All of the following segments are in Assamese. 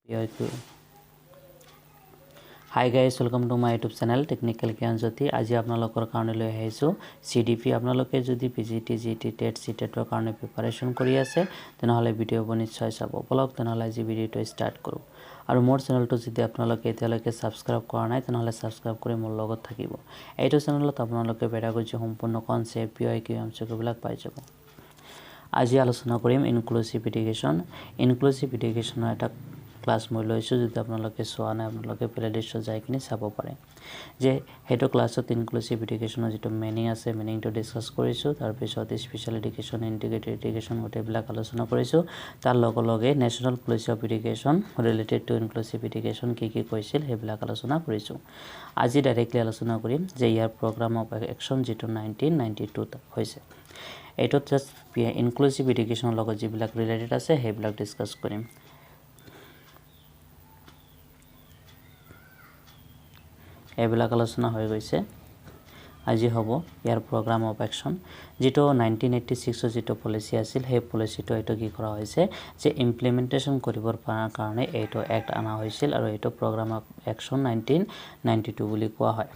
Hi guys, welcome to my YouTube channel Technical Gyan Jyoti. আজি আপোনালোকৰ কাৰণে লৈ আহিছো CDP আপোনালোকে যদি PGT GT TET CTET ৰ কাৰণে প্ৰিপাৰেচন কৰি আছে তেনেহলে ভিডিঅ' নিশ্চয় চাব বলক তেনেহলে আজি ভিডিঅ'টো ষ্টাৰ্ট কৰো আৰু মোৰ চেনেলটো যদি আপোনালোকে এতিয়ালৈকে সাবস্ক্ৰাইব কৰা নাই তেনেহলে সাবস্ক্ৰাইব কৰি মোৰ লগত থাকিব এইটো চেনেলত আপোনালোকে পেডাগজি সম্পূৰ্ণ কনসেপ্ট PYQ এমচিকিউবিলাক পাই যাব আজি আলোচনা কৰিম ইনক্লুসিভ এডুকেশনৰ এটা ক্লাস মই লৈছো যদি আপোনালোকে সোৱা নাই আপোনালোকে প্লেলিষ্টত যাই কিনে চাব পাৰে যে হেটো ক্লাছত ইনক্লুসিভ এডুকেশনৰ যেটো মিনিং আছে মিনিংটো ডিসকাস কৰিছো তাৰ পিছত স্পেশাল এডুকেশন ইন্টিগ্ৰেটেড এডুকেশন হটেবিলাক আলোচনা কৰিছো তাৰ লগে national policy of education related to inclusive education কি কৈছিল হেবিলাক আলোচনা কৰিছো আজি ডাইৰেক্টলি আলোচনা কৰিম যে ইয়াৰ প্ৰগ্ৰাম অফ একচন যেটো 1992 ত হৈছে এটো জাস্ট ইনক্লুসিভ এডুকেশনৰ লগত যিবিলাক ৰিলেটেড আছে হেবিলাক ডিসকাস কৰিম এবিলাক আলোচনা হৈ গৈছে আজি হ'ব ইয়াৰ প্ৰগ্ৰাম অফ একচন যেটো 1986 যেটো পলিসি আছিল হে পলিসিটো এটো কি কৰা হৈছে যে ইমপ্লিমেন্টেশন কৰিবৰ কাৰণে এটো এক্ট আনা হৈছিল আৰু এটো প্ৰগ্ৰাম অফ একচন 1992 বুলি কোৱা হয়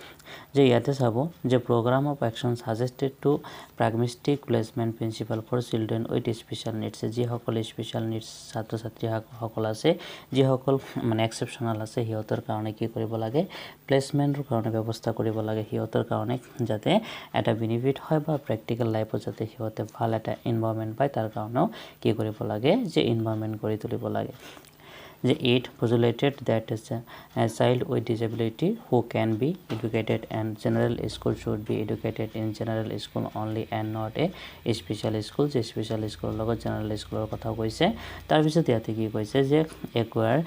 যে ইয়াতে চাব যে programme of action suggested to pragmatic placement principal for children with special needs যি সকল স্পেশাল নিডস ছাত্ৰ ছাত্ৰী সকল আছে যি সকল মানে এক্সেপশনাল আছে হিয়তৰ কাৰণে কি কৰিব লাগে প্লেসমেন্টৰ কাৰণে ব্যৱস্থা কৰিব লাগে হিয়তৰ কাৰণে যাতে এটা বেনিফিট হয় বা প্ৰ্যাকটিক্যাল লাইফত যাতে হিয়তে ভাল এটা এনভায়ৰনমেন্ট পায় তাৰ কাৰণেও কি কৰিব লাগে যে এনভায়ৰনমেন্ট কৰি তুলিব লাগে যে it postulated that a child with disability who can be educated and general school should be educated in general school only and not a special school যে special school লগত general school কথা কৈছে তাৰ পিছত ইয়াতে কি কৈছে যে acquire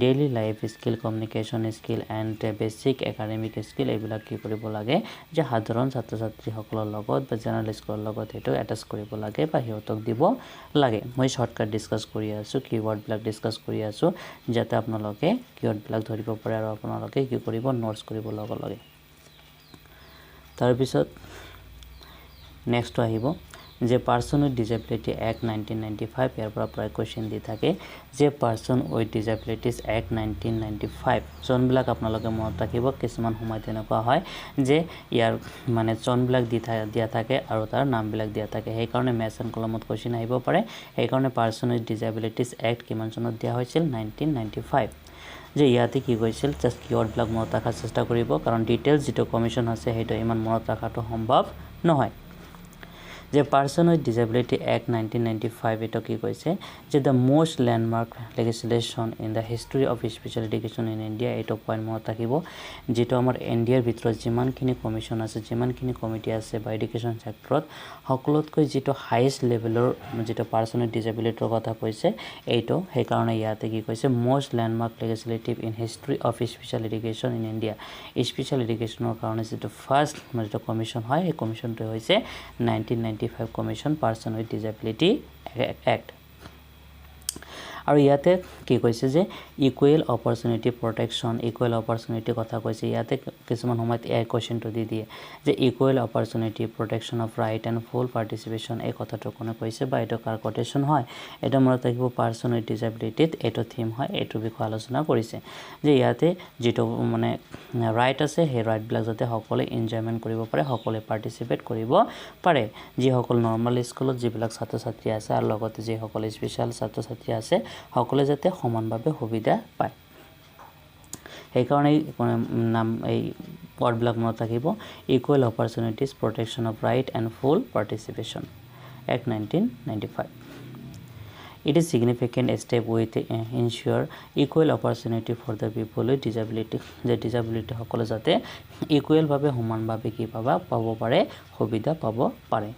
daily life skill communication skill and basic academic skill এইবিলাক কি কৰিব লাগে যে সাধাৰণ ছাত্ৰ ছাত্ৰী সকলৰ লগত বা general school লগত এটো এটাচ কৰিব লাগে বা হিয়তক দিব লাগে মই শৰ্টকাট ডিসকাস কৰি আছো কিওয়াৰ্ড বিলাক ডিসকাস কৰি আছো যাতে আপোনালোকে কিওয়াৰ্ড বিলাক ধৰিব পাৰে আৰু আপোনালোকে কি কৰিব নোটস কৰিব লাগে তাৰ পিছত নেক্সট আহিব যে পাৰসন উইথ ডিসেবিলিটি অ্যাক্ট 1995 ইয়াৰ পৰা প্ৰায় কোৱেশ্চন দি থাকে যে পাৰসন উইথ ডিসেবিলিটিজ অ্যাক্ট 1995 চনবিলাক আপোনালোকে মনত ৰাখিব কিছুমান সময় তেনেকুৱা হয় যে ইয়াৰ মানে চনবিলাক দিয়া থাকে আৰু তাৰ নামবিলাক দিয়া থাকে সেই কাৰণে মেথছ এণ্ড কলমত কোৱেশ্চন আহিব পাৰে সেই কাৰণে পারসন উইথ ডিসেবিলিটিজ অ্যাক্ট কিমান চনত দিয়া হৈছিল 1995 যে ইয়াতে কি কৈছিল জাস্ট কিওয়াৰ্ড বিলাক মনত ৰাখাৰ চেষ্টা কৰিব কাৰণ ডিটেইলছ যেটো কমিশন আছে হেটো ইমান মনত ৰাখাটো সম্ভৱ নহয় যে পারসন উইথ ডিসেবিলিটি অ্যাক্ট 1995 এটো কি কৈছে যে the most landmark legislation in the history of special education in India এটো পয়েন্ট মনত ৰাখিব যেটো আমাৰ ইন্ডিয়াৰ ভিতৰত যিমানখিনি কমিশন আছে যিমানখিনি কমিটি আছে বা এডুকেশন সেক্টৰত সকলোতকৈ যেটো হাইয়েস্ট লেভেলৰ যেটো পাৰসন উইথ ডিসেবিলিটিৰ কথা কৈছে এইটো সেই কাৰণে ইয়াতে কি কৈছে most landmark legislative in history of special education in India special এডুকেশনৰ কাৰণে যেটো ফাৰ্স্ট যেটো কমিশন হয় এই কমিশনটো হৈছে 1995 commission person with disability act আৰু ইয়াতে কি কৈছে যে equal opportunity protection equal opportunity কথা কৈছে ইয়াতে কিছুমান সময়ত এই কোৱেশ্চনটো দি দিয়ে যে equal opportunity protection of right and full participation এই কথাটো কোনে কৈছে বা এটা কাৰ কোটেশন হয় এটা মনত ৰাখিব পাৰসন উইথ ডিসেবিলিটিত এটো থিম হয় এটো বিষয় আলোচনা কৰিছে যে ইয়াতে যেটো মানে ৰাইট আছে হে ৰাইট বিলাক যাতে সকলে এনজয়মেন্ট কৰিব পাৰে সকলে পাৰ্টিসিপেট কৰিব পাৰে যি সকল নৰমাল স্কুলত যিবিলাক ছাত্ৰ ছাত্ৰী আছে আৰু লগতে যি সকল স্পেশাল ছাত্ৰ ছাত্ৰী আছে সকলে যাতে সমানভাৱে সুবিধা পায় এই কাৰণে নাম এই ওয়াৰ্ডবিলাক মনত ৰাখিব equal opportunities protection of right and full participation act 1995 It is significant step with ensure equal opportunity for the people with disability the disability সকলে যাতে ইকুৱেল ভাবে সমানভাৱে কি পাব পাৰে সুবিধা পাব পাৰে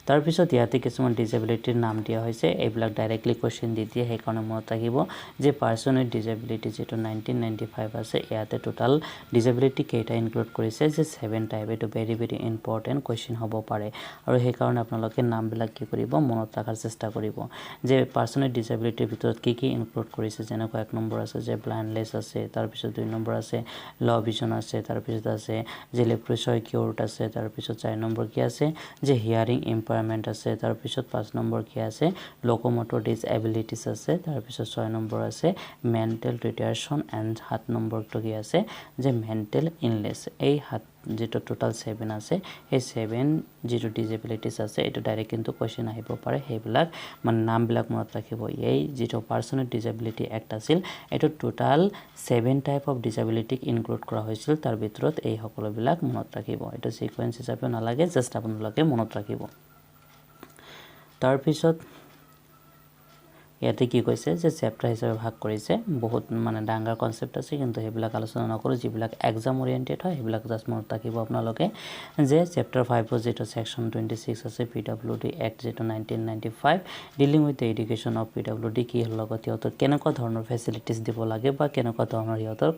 তাৰ পিছত ইয়াতে কিছুমান ডিসেবিলিটিৰ নাম দিয়া হৈছে এইবিলাক ডাইৰেক্টলি কোৱেশ্চন দি দিয়ে সেই কাৰণে মনত ৰাখিব যে পারসন উইথ ডিসেবিলিটি যেটো 1995 আছে ইয়াতে টোটাল ডিসেবিলিটি কেইটা ইনক্লুড কৰিছে যে 7 টাইপ এটো ভেৰি ইম্পৰ্টেন্ট কোৱেশ্চন হ'ব পাৰে আৰু সেই কাৰণে আপোনালোকে নামবিলাক কি কৰিব মনত ৰাখাৰ চেষ্টা কৰিব যে পাৰসন উইথ ডিসেবিলিটিৰ ভিতৰত কি ইনক্লুড কৰিছে যেনেকৈ এক নম্বৰ আছে যে ব্লাইণ্ডলেছ আছে তাৰ পিছত 2 নম্বৰ আছে ল ভিজন আছে তাৰ পিছত আছে যে লেপ্ৰছয় কিউৰড আছে তাৰ পিছত 4 নম্বৰ কি আছে যে হিয়াৰিং ইম্পেয়াৰ্ড ইম্পায়াৰমেণ্ট আছে তাৰপিছত 5 নম্বৰ কি আছে লোকোমোটৰ ডিসএবিলিটিছ আছে তাৰপিছত 6 নম্বৰ আছে মেণ্টেল ৰিটাৰ্ডেশ্যন এণ্ড 7 নম্বৰটো কি আছে যে মেণ্টেল ইলনেছ এই যেটো টোটাল 7 আছে এই 7 যেটো ডিসএবিলিটিছ আছে এটো ডাইৰেক্ট কিন্তু কোৱেশ্চন আহিব পাৰে হেবিলাক মানে নামবিলাক মনত ৰাখিব এই যেটো পাৰ্সন উইথ ডিসএবিলিটি এক্ট আছিল এটো টোটাল 7 টাইপ অফ ডিসএবিলিটিক ইনক্লুড কৰা হৈছিল তাৰ ভিতৰত এই সকলোবিলাক মনত ৰাখিব এটো সিকোয়েন্স হিচাপে নালাগে জাস্ট আপোনালোকে মনত ৰাখিব তাৰ পিছত ইয়াতে কি কৈছে যে চেপ্টাৰ হিচাপে ভাগ কৰিছে বহুত মানে ডাঙৰ কনসেপ্ট আছে কিন্তু হেবিলাক আলোচনা নকৰো যিবিলাক এক্সাম ওৰিয়েন্টেড হয় হেবিলাক জাস্ট মনত ৰাখিব আপোনালোকে যে চেপ্টাৰ 5 ৰ যেটো সেকশন 26 আছে পিডব্লিউডি এক্ট যেটো 1995 dealing with the education of PWD কি লগত ইহঁতৰ কেনেকুৱা ধৰণৰ ফেসিলিটিজ দিব লাগে বা কেনেকুৱা ধৰণৰ ইহঁতৰ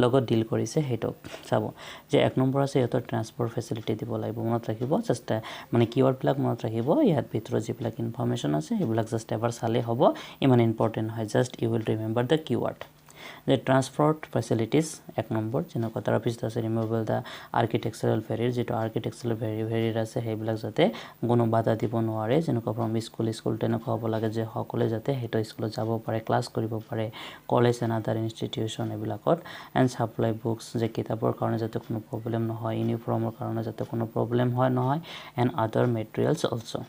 লগত ডিল কৰিছে হেটো চাব যে এক নম্বৰ আছে ইহঁতৰ ট্ৰান্সপোৰ্ট ফেসিলিটি দিব লাগিব মনত ৰাখিব জাস্ট মানে কিৱৰ্ড বিলাক মনত ৰাখিব ইয়াত ভিতৰত যিবিলাক ইনফৰমেশন আছে হেবিলাক জাস্ট এবাৰ চালে হ'ব ইমান ইম্পৰ্টেন্ট হয় just you will remember the keyword the transport facilities এক নম্বৰ যেনেকুৱা তাৰ পিছত আছে ৰিমুভেল দা আৰ্কিটেকচাৰাল ভেৰিৰ যেটো আৰ্কিটেকচাৰাল ভেৰিৰ আছে হেবিলাক যাতে কোনো বাধা দিব নোৱাৰে যেনেকুৱা ফ্ৰম স্কুল তেনেকুৱা হ'ব লাগে যে সকলে যাতে হেটো স্কুলত যাব পাৰে ক্লাছ কৰিব পাৰে কলেজ এণ্ড আদাৰ ইনষ্টিটিউচন এবিলাকত এণ্ড সাপ্লাই বুকস যে কিতাপৰ কাৰণে যাতে কোনো প্ৰবলেম নহয় ইউনিফৰ্মৰ কাৰণে যাতে কোনো প্ৰবলেম নহয় এণ্ড আদাৰ মেটেৰিয়েলছ অলসো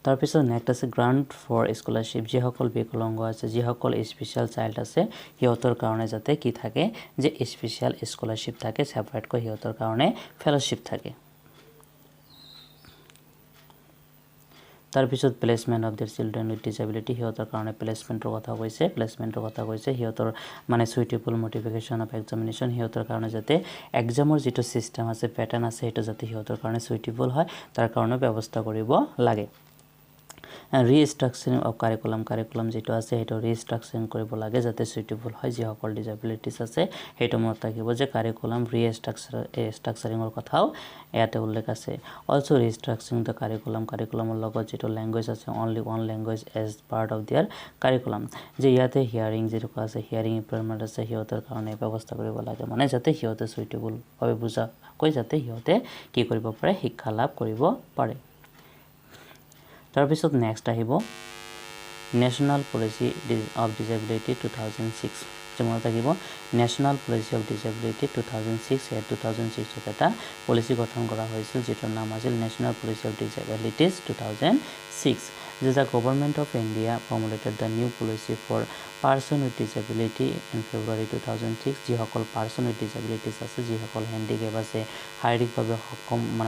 তাৰ পিছত নেক্সট আছে গ্ৰান্ট ফৰ স্কলাৰশিপ যি সকল বিকলাঙ্গ আছে যি সকল স্পেশাল চাইল্ড আছে হিয়তৰ কাৰণে যাতে কি থাকে যে স্পেশাল স্কলাৰশিপ থাকে সেপাৰেট কৈ হিয়তৰ কাৰণে ফেলোশিপ থাকে তাৰ পিছত placement of their children with disability হিয়তৰ কাৰণে প্লেসমেন্টৰ কথা কৈছে হিয়তৰ মানে সুইটেবল মোটিভেশন অফ এক্সামিনেশন হিয়তৰ কাৰণে যাতে এক্সামৰ যেটো সিস্টেম আছে প্যাটাৰ্ন আছে হেটো যাতে হিয়তৰ কাৰণে সুইটেবল হয় তাৰ কাৰণে ব্যৱস্থা কৰিব লাগে ৰিস্ট্ৰাকচাৰিং অফ কাৰিকুলাম যেটো আছে হেটো ৰিস্ট্ৰাকচাৰিং কৰিব লাগে যাতে সুইটেবল হয় যি সকল ডিসএবিলিটিছ আছে হেটো মনত ৰাখিব যে কাৰিকুলাম ৰিস্ট্ৰাকচাৰিংৰ কথাও ইয়াতে উল্লেখ আছে অলসো ৰিস্ট্ৰাকচাৰিং দা কাৰিকুলামৰ লগত যেটো ল্যাঙ্গুৱেজ আছে only one language as part of their curriculum যে ইয়াতে হিয়াৰিং যেটো আছে হিয়াৰিং ইম্প্ৰুভমেন্ট আছে হিয়তৰ কাৰণে ব্যৱস্থা কৰিব লাগে মানে যাতে হিয়তে সুইটেবল ভাবে বুজা কৈ যাতে হিয়তে কি কৰিব পাৰে শিক্ষা লাভ কৰিব পাৰে তাৰ পিছত নেক্সট আহিব ন্যাশনাল পলিসি অফ ডিসএবিলিটি 2006 যেমন থাকিব ন্যাশনাল পলিসি অফ ডিসএবিলিটি 2006 এর 2006 এটা পলিসি গঠন করা হয়েছিল যেটার নাম আছিল national policy of disabilities 2006 the government of India formulated the new policy for person with disability in February 2006 যি সকল person with disabilities আছে যি সকল হ্যান্ডিক্যাপ আছে শাৰীৰিকভাৱে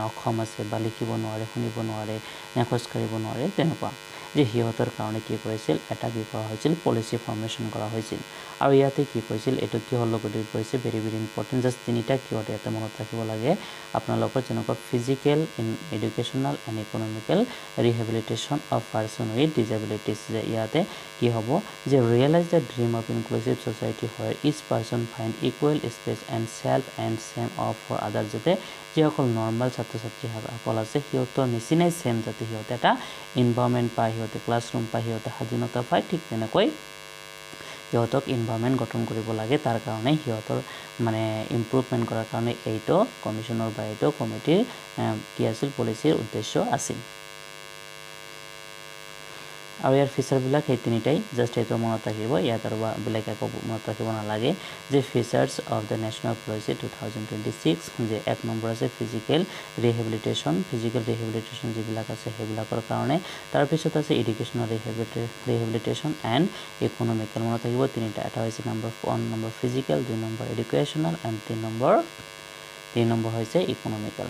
অক্ষম আছে বা লিখিব নোৱাৰে শুনিব নোৱাৰে নেখোজ কাঢ়িব নোৱাৰে তেনেকুৱা যে হিয়তৰ কাৰণে কি কৰিছিল এটা কি কৰা হৈছিল পলিসি ফৰ্মেশন কৰা হৈছিল আৰু ইয়াতে কি কৈছিল এটো কি হল লগত কৈছে ভেৰি ইম্পৰ্টেন্ট জাস্ট তিনিটা কিৱৰ্ড ইয়াতে মনত ৰাখিব লাগে আপোনালোকৰ যেনেকুৱা physical educational and economical rehabilitation of person with disabilities যে ইয়াতে কি হ'ব যে realize the dream of inclusive society where each person find equal space and self and same of for other যাতে যি সকল নৰ্মাল ছাত্ৰ ছাত্ৰী সকল আছে হিয়তৰ নিচিনাই সেম যাতে হিয়তে এটা এনভায়ৰনমেন্ট পায় হিয়তে ক্লাছৰুম পায় হিয়তে স্বাধীনতা পায় ঠিক তেনেকৈ হিয়তক এনভায়ৰনমেন্ট গঠন কৰিব লাগে তাৰ কাৰণে হিয়তৰ মানে ইমপ্ৰুভমেন্ট কৰাৰ কাৰণে এইটো কমিশনৰ বা এইটো কমিটিৰ কি আছিল পলিচিৰ উদ্দেশ্য আছিল আৰু ইয়াৰ ফিচাৰ বিলাক এই তিনিটাই জাস্ট এটো মনত ৰাখিব ইয়াত আৰু বেলেগ একো মনত ৰাখিব নালাগে যে ফিচাৰ্স অফ দ্য নেশনাল পলিসি 2026 যে এক নম্বৰ আছে ফিজিক্যাল ৰিহেবিলিটেশন যিবিলাক আছে হেবিলাকৰ কাৰণে তাৰ পিছত আছে এডুকেশনাল ৰিহেবিলিটেশন এণ্ড ইকোনমিক্যাল মনত ৰাখিব তিনিটা এটা হৈছে number 1 number physical 2 number educational and 3 number হৈছে ইকোনমিক্যাল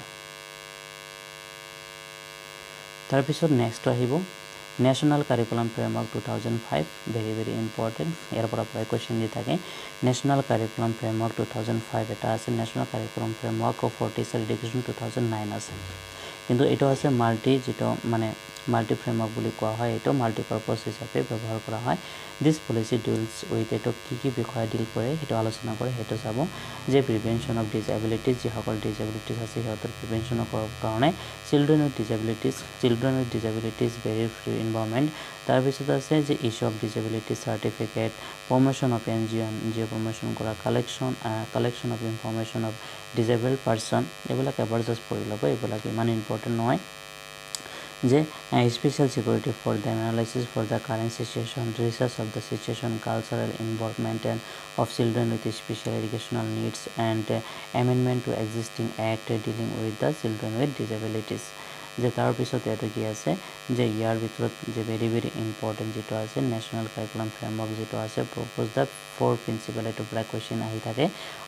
তাৰ পিছত নেক্সট আহিব National Curriculum Framework 2005 very important ইয়াৰ পৰা কোৱেশ্চন দি থাকে National Curriculum Framework 2005 এটা আছে National Curriculum Framework of Teacher Education 2009 আছে কিন্তু এটো আছে মাল্টি ফ্রেমওয়ার্ক বুলি কোৱা হয় এটো মাল্টিপাৰপাস হিচাপে ব্যৱহাৰ কৰা হয় দিস পলিসি ডিলস উইথ এটো কি বিষয় ডিল কৰে এটো আলোচনা কৰে এটো চাব যে প্ৰিভেনশন অফ ডিসএবিলিটিজ যি সকল ডিসএবিলিটিজ আছে সিহঁতৰ প্ৰিভেনশন কৰাৰ কাৰণে children with disabilities very free environment তাৰ পিছত আছে যে issue of disability certificate promotion of NGO promotion কৰা collection of information of disabled person এবিলাক এবাৰ জাস্ট পঢ়ি ল'ব এবিলাক ইমান ইম্পৰ্টেন্ট নহয় যে special security for the analysis for the current situation research of the situation cultural involvement and of children with special educational needs and amendment to existing act dealing with the children with disabilities যে তাৰ পিছত এটো কি আছে যে ইয়াৰ ভিতৰত যে ভেৰি ভেৰি ইম্পৰ্টেন্ট যেটো আছে ন্যাশনাল কাৰিকুলাম ফ্ৰেমৱৰ্ক যেটো আছে প্ৰপ'জ দা ফৰ প্ৰিন্সিপাল এটো ব্ৰেক কোৱেশ্চন আহি থাকে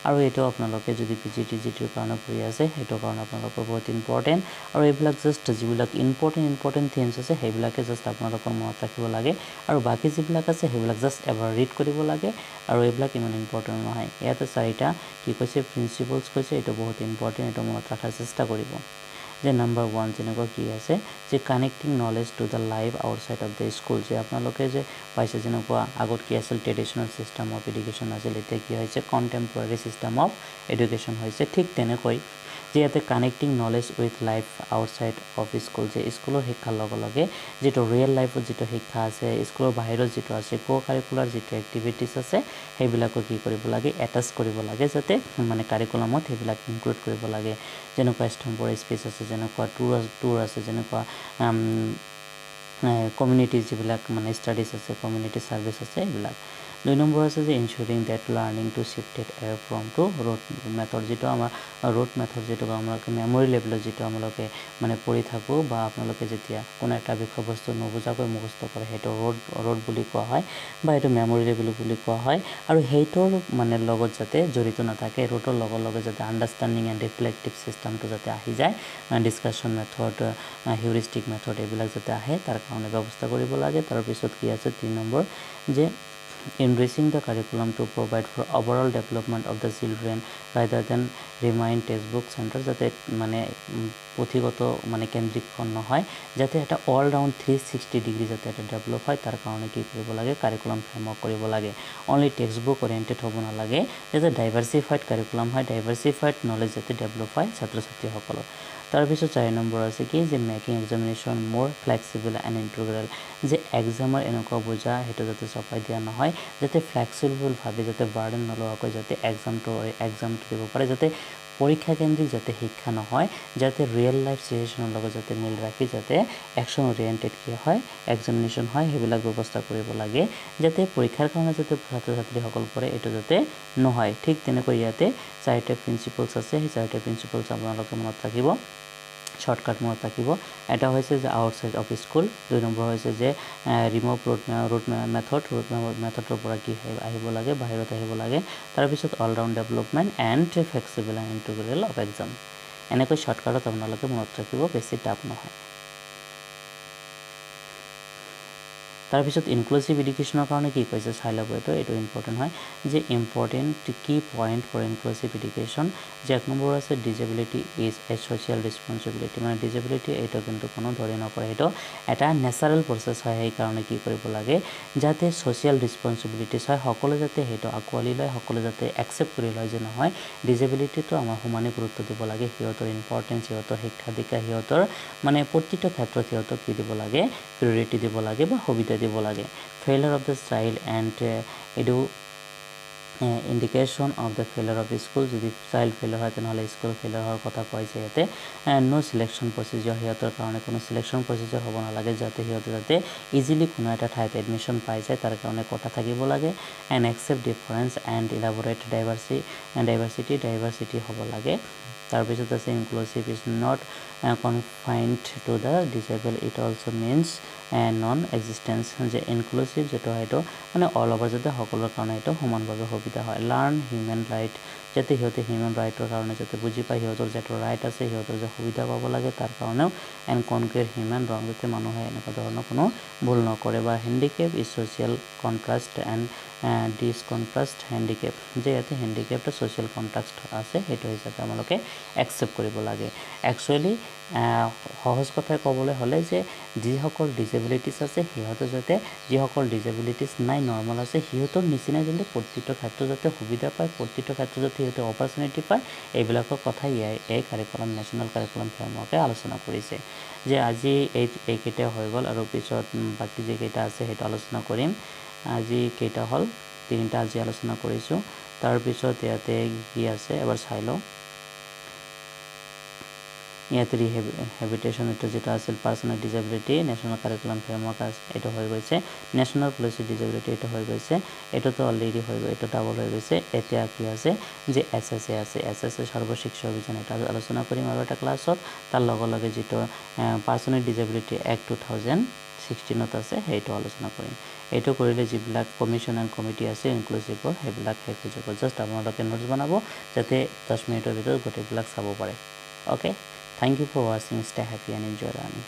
আৰু এটো আপোনালোকে যদি পিজিটি যেটোৰ কাৰণে পঢ়ি আছে হেটো কাৰণ আপোনালোকৰ বহুত ইম্পৰ্টেন্ট আৰু এইবিলাক জাস্ট যিবিলাক ইম্পৰ্টেন্ট থিংছ আছে সেইবিলাকে জাস্ট আপোনালোকৰ মনত ৰাখিব লাগে আৰু বাকি যিবিলাক আছে সেইবিলাক জাস্ট এবাৰ ৰিড কৰিব লাগে আৰু এইবিলাক ইমান ইম্পৰ্টেন্ট নহয় ইয়াতে চাৰিটা কি কৈছে প্ৰিন্সিপলছ কৈছে এটো বহুত ইম্পৰ্টেন্ট এটো মনত ৰাখাৰ চেষ্টা কৰিব যে নাম্বাৰ 1 যেনেকৈ কি আছে যে connecting knowledge to the life outside of the school যে আপোনালোকে যে পাইছে যেনেকুৱা আগত কি আছিল ট্ৰেডিশনাল সিস্টেম অফ এডুকেশন আছিল এতিয়া কি হৈছে কন্টেম্পৰাৰী সিস্টেম অফ এডুকেশন হৈছে ঠিক তেনেকৈ যে ইয়াতে connecting knowledge with life outside of school যে স্কুলৰ শিক্ষাৰ লগে যেটো ৰিয়েল লাইফত যেটো শিক্ষা আছে স্কুলৰ বাহিৰত যেটো আছে কো কাৰিকুলাৰ যেটো এক্টিভিটিজ আছে সেইবিলাকো কি কৰিব লাগে এটাচ কৰিব লাগে যাতে মানে কাৰিকুলামত সেইবিলাক ইনক্লুড কৰিব লাগে যেনেকুৱা ষ্টেম্পৰ স্পেচ আছে যেনেকুৱা টুৰ আছে যেনেকুৱা কমিউনিটি যিবিলাক মানে ষ্টাডিজ আছে কমিউনিটি সাৰ্ভিস আছে এইবিলাক 2 নম্বৰ আছে যে ensuring that learning to shifted air from to rote method যেটো আমাৰ ৰোড মেথড যেটো আমালোকে মেমৰি লেভেলত যেটো আমালোকে মানে পঢ়ি থাকো বা আপোনালোকে যেতিয়া কোন এটা বিষয়বস্তু নবুজাকৈ মুখস্থ কৰে হেটো ৰোড বুলি কোৱা হয় বা এটো মেমৰি লেভেল বুলি কোৱা হয় আৰু হেটোৰ মানে লগত যাতে জড়িত নাথাকে ৰোডৰ লগে যাতে আন্ডাৰষ্টেণ্ডিং এণ্ড ৰিফ্লেক্টিভ সিস্টেমটো যাতে আহি যায় ডিসকাশন মেথড হিউৰিষ্টিক মেথড এইবিলাক যাতে আহে তাৰ কাৰণে ব্যৱস্থা কৰিব লাগে তাৰ পিছত কি আছে 3 নম্বৰ যে enriching the curriculum to provide for overall development of the children rather than remain textbook center যাতে মানে পুথিগত মানে কেন্দ্ৰিকখন নহয় যাতে এটা অল ৰাউন্ড 360 ডিগ্ৰী যাতে এটা ডেভেলপ হয় তাৰ কাৰণে কি কৰিব লাগে কাৰিকুলাম ফ্ৰেমৱৰ্ক কৰিব লাগে অনলি টেক্সটবুক ওৰিয়েন্টেড হ'ব নালাগে যাতে ডাইভাৰ্সিফাইড কাৰিকুলাম হয় ডাইভাৰ্সিফাইড নলেজ যাতে ডেভেলপ হয় ছাত্ৰ ছাত্ৰীসকলৰ তাৰ পিছত 4 নম্বৰ আছে কি যে মেকিং এক্সামিনেশন মোৰ ফ্লেক্সিবল এণ্ড ইন্টিগ্ৰেল যে এক্সামৰ এনেকুৱা বুজা হেতু যাতে চপাই দিয়া নহয় যাতে ফ্লেক্সিবল ভাবে যাতে বাৰ্ডেন নলৱাকৈ যাতে এক্সামটো দিব পাৰে যাতে পৰীক্ষা কেন্দ্ৰিক যাতে শিক্ষা নহয় যাতে ৰিয়েল লাইফ সিচুৱেচনৰ লগত যাতে মিল ৰাখি যাতে একচন ওৰিয়েন্টেড কি হয় এক্সামিনেশন হয় হেবিলাক ব্যৱস্থা কৰিব লাগে যাতে পৰীক্ষাৰ কাৰণে যাতে ছাত্ৰ ছাত্ৰীসকল পৰে এটো যাতে নহয় ঠিক তেনেকৈ ইয়াতে চাৰিটা প্ৰিন্সিপলছ আছে সেই চাৰিটা প্ৰিন্সিপলছ আপোনালোকে মনত ৰাখিব শৰ্টকাট মত থাকিব এটা হৈছে যে আউটসাইড অফ স্কুল 2 নম্বৰ হৈছে যে ৰিমুভ ৰোড মেথডৰ পৰা কি আহিব লাগে বাহিৰত আহিব লাগে তাৰ পিছত all round development and flexible and integral of exam এনেকৈ শৰ্টকাটত আপোনালোকে মনত ৰাখিব বেছি টাফ নহয় তাৰ পিছত ইনক্লুসিভ এডুকেশনৰ কাৰণে কি কৈছে চাই লব এটো ইম্পৰ্টেন্ট হয় যে ইম্পৰ্টেন্ট কি পইণ্ট ফৰ ইনক্লুসিভ এডুকেশন যে এক নম্বৰ আছে disability is a social responsibility মানে ডিসেবিলিটি এটো কিন্তু কোনো ধৰি নকৰে এটো এটা ন্যাচাৰাল প্ৰসেস হয় এই কাৰণে কি কৰিব লাগে যাতে সোশ্যাল ৰেসপন্সিবিলিটি হয় সকলো যাতে হেটো আকোৱালি লয় সকলো যাতে একসেপ্ট কৰি লয় যে নহয় ডিসেবিলিটি তো আমাৰ সমানে গুৰুত্ব দিব লাগে হিয়তৰ ইম্পৰ্টেন্স হিয়তৰ শিক্ষা দীক্ষা হিয়তৰ মানে প্ৰতিটো ক্ষেত্ৰত হিয়তক কি দিব লাগে প্ৰায়োৰিটি দিব লাগে বা সুবিধা দিব লাগে failure of the child and indication of the failure of school যদি child failure হয় তেনেহলে স্কুল failure হোৱাৰ কথা কৈছে ইয়াতে no selection procedure হিয়তৰ কাৰণে কোনো selection procedure হ'ব নালাগে যাতে হিয়তে যাতে ইজিলি কোনো এটা ঠাইত এডমিশন পাই যায় তাৰ কাৰণে কথা থাকিব লাগে and accept difference and elaborate diversity হ'ব লাগে তাৰ পিছত আছে inclusive is not confined to the disabled it also means non existence যে inclusive যেটো হয়তো মানে অল ওভাৰ যাতে সকলৰ কাৰণে এটো সমানভাৱে সুবিধা হয় লাৰ্ন হিউম্যান ৰাইট যাতে হিয়তে হিউম্যান ৰাইটৰ কাৰণে যাতে বুজি পায় হিয়তৰ যেটো ৰাইট আছে হিয়তৰ যে সুবিধা পাব লাগে তাৰ কাৰণেও এণ্ড কনকুৱেৰ হিউম্যান ৰং যাতে মানুহে এনেকুৱা ধৰণৰ কোনো ভুল নকৰে বা handicap is social contrast and discontrast handicap যে ইয়াতে হ্যান্ডিক্যাপটা সোশ্যাল কন্ট্ৰাষ্ট আছে হেটো হিচাপে আমালোকে একসেপ্ট কৰিব লাগে একচুয়ালি সহজ কথাই ক'বলৈ হলে যে যিসকল ডিসেবিলিটিস আছে হিয়তে যাতে যিসকল ডিসেবিলিটিস নাই নরমাল আছে হিয়তৰ নিচিনা যেন প্ৰতিটো ক্ষেত্ৰত যাতে সুবিধা পায় প্ৰতিটো ক্ষেত্ৰত যাতে হিয়তে অপৰচুনিটি পায় এইবিলাকৰ কথা এই কাৰিকুলাম ন্যাশনাল কাৰিকুলাম ফ্ৰেমৱৰ্কে আলোচনা কৰিছে যে আজি এই কেইটা হৈ গল আৰু পিছত বাকি যে কেইটা আছে হেটো আলোচনা কৰিম আজি কেইটা হল তিনিটা আজি আলোচনা কৰিছো তাৰ পিছত ইয়াতে কি আছে এবাৰ চাই লও ইয়াত ৰিহেবিলিটেশ্যন এইটো যেটা আছিল personal disability national curriculum framework এইটো হৈ গৈছে নেশ্যনেল পলিচি ডিজেবিলিটি এইটো হৈ গৈছে এইটোতো অলৰেডি হৈ গৈ এইটো ডাবল হৈ গৈছে এতিয়া কি আছে যে এছএছএ আছে এছএছএ সৰ্বশিক্ষা অভিযান এটা আলোচনা কৰিম আৰু এটা ক্লাছত তাৰ লগে লগে যেটো পাৰ্চনেল ডিজেবিলিটি এক্ট 2016 আছে সেইটো আলোচনা কৰিম এইটো কৰিলে যিবিলাক কমিশন এণ্ড কমিটি আছে ইনক্লুসিভ সেইবিলাক শেষ হৈ যাব জাস্ট আপোনালোকে নোটছ বনাব যাতে 10 মিনিটৰ ভিতৰত গোটেইবিলাক চাব পাৰে okay thank you for watching stay happy and enjoy learning